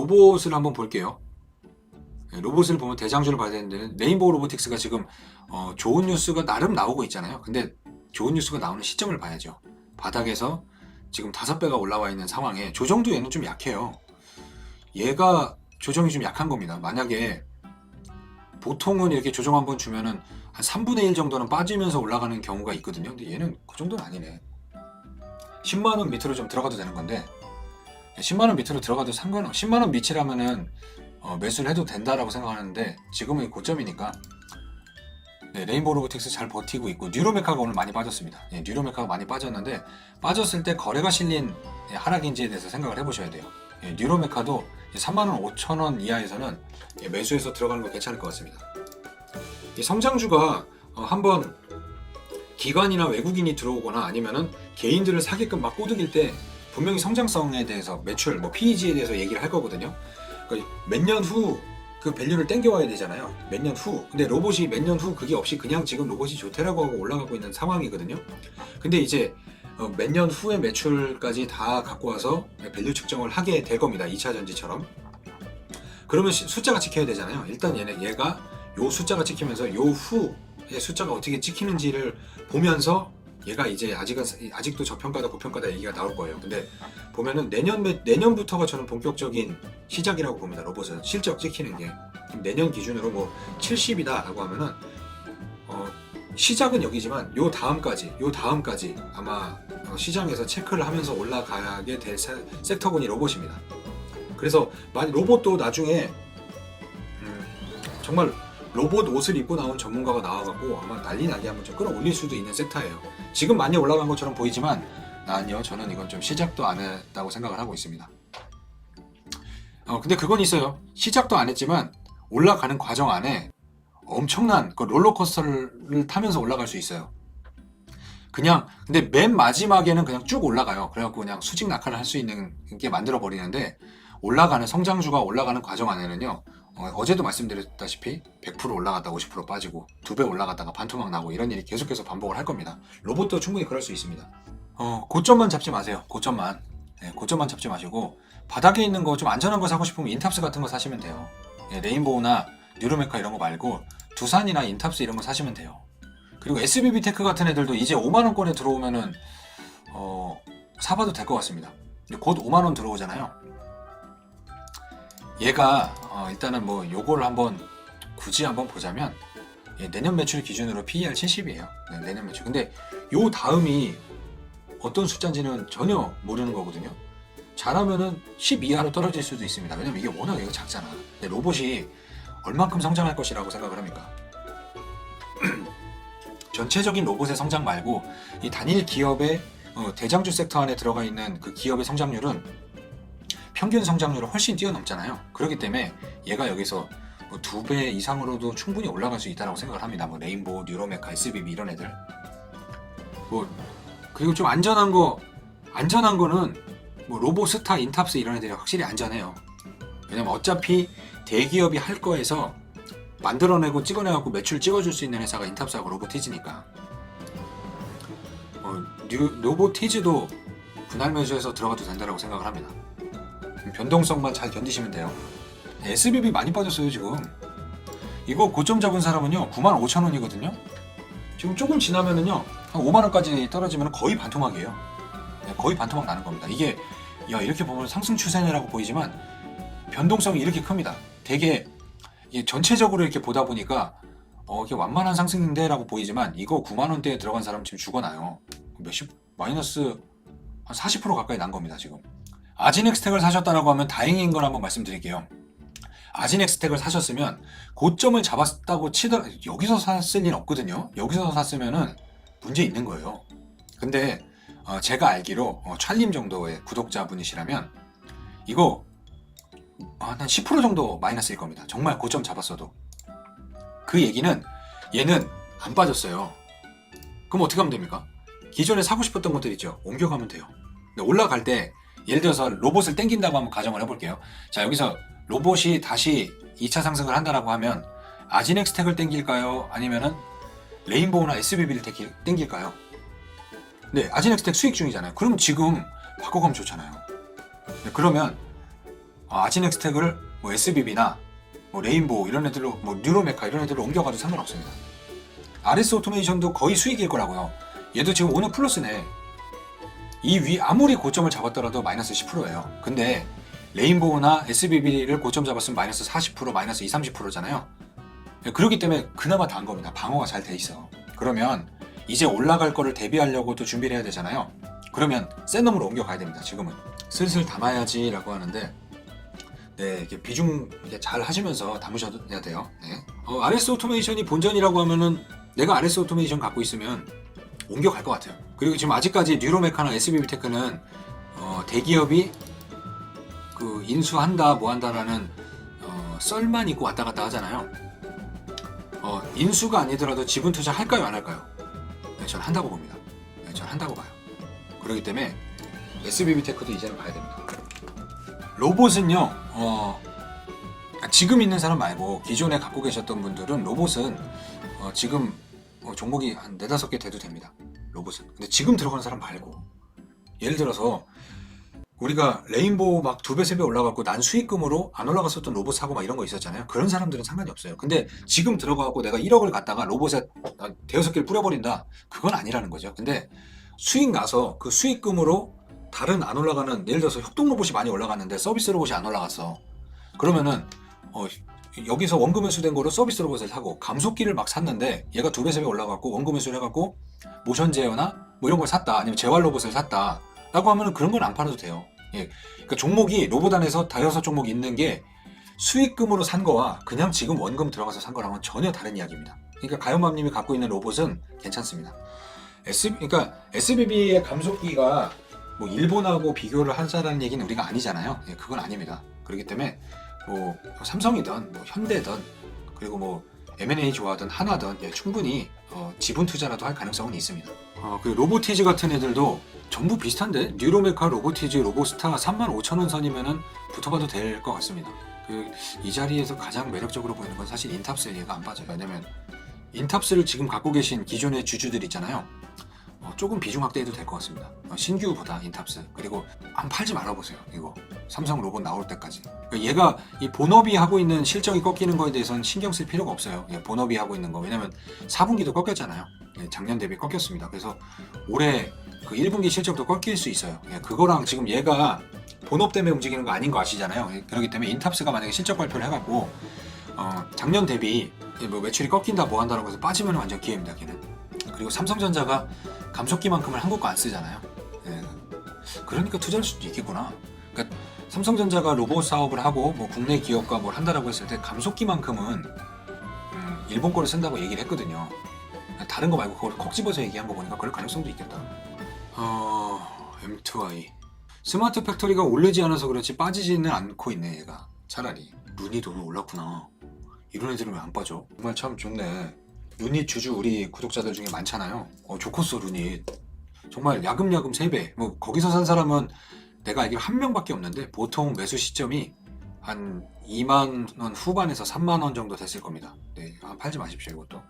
로봇을 한번 볼게요. 로봇을 보면 대장주를 봐야 되는데 레인보우 로보틱스가 지금 좋은 뉴스가 나름 나오고 있잖아요. 근데 좋은 뉴스가 나오는 시점을 봐야죠. 바닥에서 지금 5배가 올라와 있는 상황에 조정도 얘는 좀 약해요. 얘가 조정이 좀 약한 겁니다. 만약에 보통은 이렇게 조정 한번 주면은 한 3분의 1 정도는 빠지면서 올라가는 경우가 있거든요. 근데 얘는 그 정도는 아니네. 10만원 밑으로 좀 들어가도 되는 건데 10만원 밑으로 들어가도 상관없 10만원 밑이라면은 매수를 해도 된다라고 생각하는데 지금은 고점이니까. 네, 레인보우 로보틱스 잘 버티고 있고 뉴로메카가 오늘 많이 빠졌습니다. 네, 뉴로메카가 많이 빠졌는데 빠졌을 때 거래가 실린 하락인지에 대해서 생각을 해보셔야 돼요. 네, 뉴로메카도 3만원 5천원 이하에서는 매수해서 들어가는 거 괜찮을 것 같습니다. 이 성장주가 한번 기관이나 외국인이 들어오거나 아니면은 개인들을 사게끔 막 꼬드길 때 분명히 성장성에 대해서 매출, PEG에 대해서 얘기를 할 거거든요. 그러니까 몇 년 후 그 밸류를 땡겨와야 되잖아요. 몇 년 후. 근데 로봇이 몇 년 후 그게 없이 그냥 지금 로봇이 좋대라고 하고 올라가고 있는 상황이거든요. 근데 이제 몇 년 후의 매출까지 다 갖고 와서 밸류 측정을 하게 될 겁니다. 2차 전지처럼. 그러면 숫자가 찍혀야 되잖아요. 일단 얘가 요 숫자가 찍히면서 요 후의 숫자가 어떻게 찍히는지를 보면서 얘가 이제 아직도 저평가다 고평가다 얘기가 나올 거예요. 근데 보면은 내년부터가 저는 본격적인 시작이라고 봅니다. 로봇은 실적 찍히는 게 내년 기준으로 70이다 라고 하면은 시작은 여기지만 요 다음까지 아마 시장에서 체크를 하면서 올라가게 될 섹터군이 로봇입니다. 그래서 로봇도 나중에 정말 로봇 옷을 입고 나온 전문가가 나와갖고 아마 난리 나게 한번 좀 끌어올릴 수도 있는 섹터예요. 지금 많이 올라간 것처럼 보이지만 아니요, 저는 이건 좀 시작도 안 했다고 생각을 하고 있습니다. 근데 그건 있어요. 시작도 안 했지만 올라가는 과정 안에 엄청난 그 롤러코스터를 타면서 올라갈 수 있어요. 근데 맨 마지막에는 그냥 쭉 올라가요. 그래갖고 그냥 수직 낙하를 할 수 있는 게 만들어 버리는데 성장주가 올라가는 과정 안에는요. 어제도 말씀드렸다시피 100% 올라갔다 50% 빠지고 2배 올라갔다가 반토막 나고 이런 일이 계속해서 반복을 할 겁니다. 로봇도 충분히 그럴 수 있습니다. 고점만 잡지 마세요. 고점만 잡지 마시고 바닥에 있는 거 좀 안전한 거 사고 싶으면 인탑스 같은 거 사시면 돼요. 레인보우나 뉴로메카 이런 거 말고 두산이나 인탑스 이런 거 사시면 돼요. 그리고 SBB 테크 같은 애들도 이제 5만원권에 들어오면은 사봐도 될 것 같습니다. 곧 5만원 들어오잖아요. 얘가 일단은 요거를 굳이 한번 보자면 내년 매출 기준으로 PER 70이에요. 네, 내년 매출. 근데 요 다음이 어떤 숫자인지는 전혀 모르는 거거든요. 잘하면은 10 이하로 떨어질 수도 있습니다. 왜냐면 이게 워낙 얘가 작잖아. 근데 로봇이 얼만큼 성장할 것이라고 생각을 합니까? 전체적인 로봇의 성장 말고 이 단일 기업의 대장주 섹터 안에 들어가 있는 그 기업의 성장률은 평균 성장률을 훨씬 뛰어넘잖아요. 그렇기 때문에 얘가 여기서 2배 이상으로도 충분히 올라갈 수 있다고 생각을 합니다. 레인보우, 뉴로메카, SBB 이런 애들. 그리고 좀 안전한 거는 로보스타, 인탑스 이런 애들이 확실히 안전해요. 왜냐면 어차피 대기업이 할 거에서 만들어내고 찍어내갖고 매출 찍어줄 수 있는 회사가 인탑스하고 로보티즈니까. 로보티즈도 분할 매수해서 들어가도 된다고 생각을 합니다. 변동성만 잘 견디시면 돼요. SBB 많이 빠졌어요 지금. 이거 고점 잡은 사람은요 95,000원이거든요. 지금 조금 지나면은요 한 5만원까지 떨어지면 거의 반토막이에요. 거의 반토막 나는 겁니다. 이게 이렇게 보면 상승 추세라고 보이지만 변동성이 이렇게 큽니다. 되게 전체적으로 이렇게 보다 보니까 이게 완만한 상승인데 라고 보이지만 이거 9만원대에 들어간 사람 지금 죽어나요. 마이너스 한 40% 가까이 난 겁니다 지금. 아진엑스텍을 사셨다라고 하면 다행인 걸 한번 말씀드릴게요. 아진엑스텍을 사셨으면 고점을 잡았다고 치더라도 여기서 샀을 리는 없거든요. 여기서 샀으면은 문제 있는 거예요. 근데 제가 알기로 찰님 정도의 구독자분이시라면 이거 한 10% 정도 마이너스일 겁니다. 정말 고점 잡았어도. 그 얘기는 얘는 안 빠졌어요. 그럼 어떻게 하면 됩니까? 기존에 사고 싶었던 것들 있죠. 옮겨가면 돼요. 근데 올라갈 때 예를 들어서 로봇을 땡긴다고 한번 가정을 해볼게요. 자, 여기서 로봇이 다시 2차 상승을 한다라고 하면 아진엑스텍을 땡길까요? 아니면은 레인보우나 SBB를 땡길까요? 네, 아진엑스텍 수익 중이잖아요. 그러면 지금 바꿔가면 좋잖아요. 네, 그러면 아지넥스텍을 뭐 SBB나 뭐 레인보우 이런 애들로, 뭐 뉴로메카 이런 애들로 옮겨가도 상관없습니다. RS 오토메이션도 거의 수익일 거라고요. 얘도 지금 오늘 플러스네. 이 위 아무리 고점을 잡았더라도 마이너스 10%예요. 근데 레인보우나 SBB를 고점 잡았으면 마이너스 40%, 마이너스 20, 30%잖아요. 그렇기 때문에 그나마 단 겁니다. 방어가 잘 돼 있어. 그러면 이제 올라갈 거를 대비하려고 또 준비를 해야 되잖아요. 그러면 센 놈으로 옮겨가야 됩니다. 지금은 슬슬 담아야지 라고 하는데, 네, 이게 비중 이게 잘 하시면서 담으셔야 돼요. 네. RS 오토메이션이 본전이라고 하면은 내가 RS 오토메이션 갖고 있으면 옮겨갈 것 같아요. 그리고 지금 아직까지 뉴로메카나 SBB테크는 대기업이 그 인수한다 뭐 한다라는 썰만 있고 왔다 갔다 하잖아요. 인수가 아니더라도 지분 투자 할까요 안 할까요? 네, 전 한다고 봅니다. 네, 전 한다고 봐요. 그렇기 때문에 SBB테크도 이제는 봐야 됩니다. 로봇은요, 지금 있는 사람 말고 기존에 갖고 계셨던 분들은 로봇은 지금 종목이 한 4-5개 돼도 됩니다. 로봇은. 근데 지금 들어가는 사람 말고, 예를 들어서 우리가 레인보우 막 2배, 3배 올라갔고 난 수익금으로 안 올라갔었던 로봇 사고 막 이런 거 있었잖아요. 그런 사람들은 상관이 없어요. 근데 지금 들어가고 내가 1억을 갖다가 로봇에 5-6개를 뿌려버린다. 그건 아니라는 거죠. 근데 수익 나서 그 수익금으로 다른 안 올라가는, 예를 들어서 협동 로봇이 많이 올라갔는데 서비스 로봇이 안 올라갔어. 그러면은 여기서 원금 회수된 거로 서비스 로봇을 사고, 감속기를 막 샀는데 얘가 2배, 3배 올라갔고 원금 회수를 해갖고 모션 제어나 뭐 이런 걸 샀다, 아니면 재활 로봇을 샀다 라고 하면은 그런 건 안 팔아도 돼요. 예. 그러니까 종목이 로봇 안에서 5종목이 있는 게 수익금으로 산 거와 그냥 지금 원금 들어가서 산 거랑은 전혀 다른 이야기입니다. 그러니까 가요맘님이 갖고 있는 로봇은 괜찮습니다. 그러니까 SBB의 감속기가 뭐 일본하고 비교를 하자라는 얘기는 우리가 아니잖아요. 예, 그건 아닙니다. 그렇기 때문에 뭐 삼성이든 뭐 현대든, 그리고 뭐 M&A 좋아하든 하나든, 예, 충분히 지분 투자라도 할 가능성은 있습니다. 그 로보티즈 같은 애들도 전부 비슷한데, 뉴로메카, 로보티즈, 로보스타 35,000원 선이면은 붙어봐도 될 것 같습니다. 이 자리에서 가장 매력적으로 보이는 건 사실 인탑스, 얘가 안 빠져요. 왜냐면 인탑스를 지금 갖고 계신 기존의 주주들 있잖아요. 조금 비중 확대해도 될 것 같습니다. 신규보다 인탑스. 그리고 한번 팔지 말아보세요. 이거 삼성 로봇 나올 때까지. 그러니까 얘가 이 본업이 하고 있는 실적이 꺾이는 거에 대해서는 신경 쓸 필요가 없어요. 본업이 하고 있는 거. 왜냐면 4분기도 꺾였잖아요. 작년 대비 꺾였습니다. 그래서 올해 그 1분기 실적도 꺾일 수 있어요. 그거랑 지금 얘가 본업 때문에 움직이는 거 아닌 거 아시잖아요. 그렇기 때문에 인탑스가 만약에 실적 발표를 해갖고 작년 대비 뭐 매출이 꺾인다 뭐 한다는 것에서 빠지면 완전 기회입니다. 걔는. 그리고 삼성전자가 감속기만큼을 한국 거 안 쓰잖아요. 예. 그러니까 투자할 수도 있겠구나. 그러니까 삼성전자가 로봇 사업을 하고 뭐 국내 기업과 뭘 한다라고 했을 때 감속기만큼은 일본 거를 쓴다고 얘기를 했거든요. 다른 거 말고 그걸 콕 집어서 얘기한 거 보니까 그럴 가능성도 있겠다. M2i 스마트 팩토리가 오르지 않아서 그렇지 빠지지는 않고 있네. 얘가 차라리. 루닛 오늘 올랐구나. 이런 애들은 왜 안 빠져? 정말 참 좋네. 루닛 주주 우리 구독자들 중에 많잖아요. 좋겠어 루닛. 정말 야금야금 3배. 뭐 거기서 산 사람은 내가 알기로 한 명밖에 없는데, 보통 매수 시점이 한 2만 원 후반에서 3만 원 정도 됐을 겁니다. 네, 팔지 마십시오 이것도.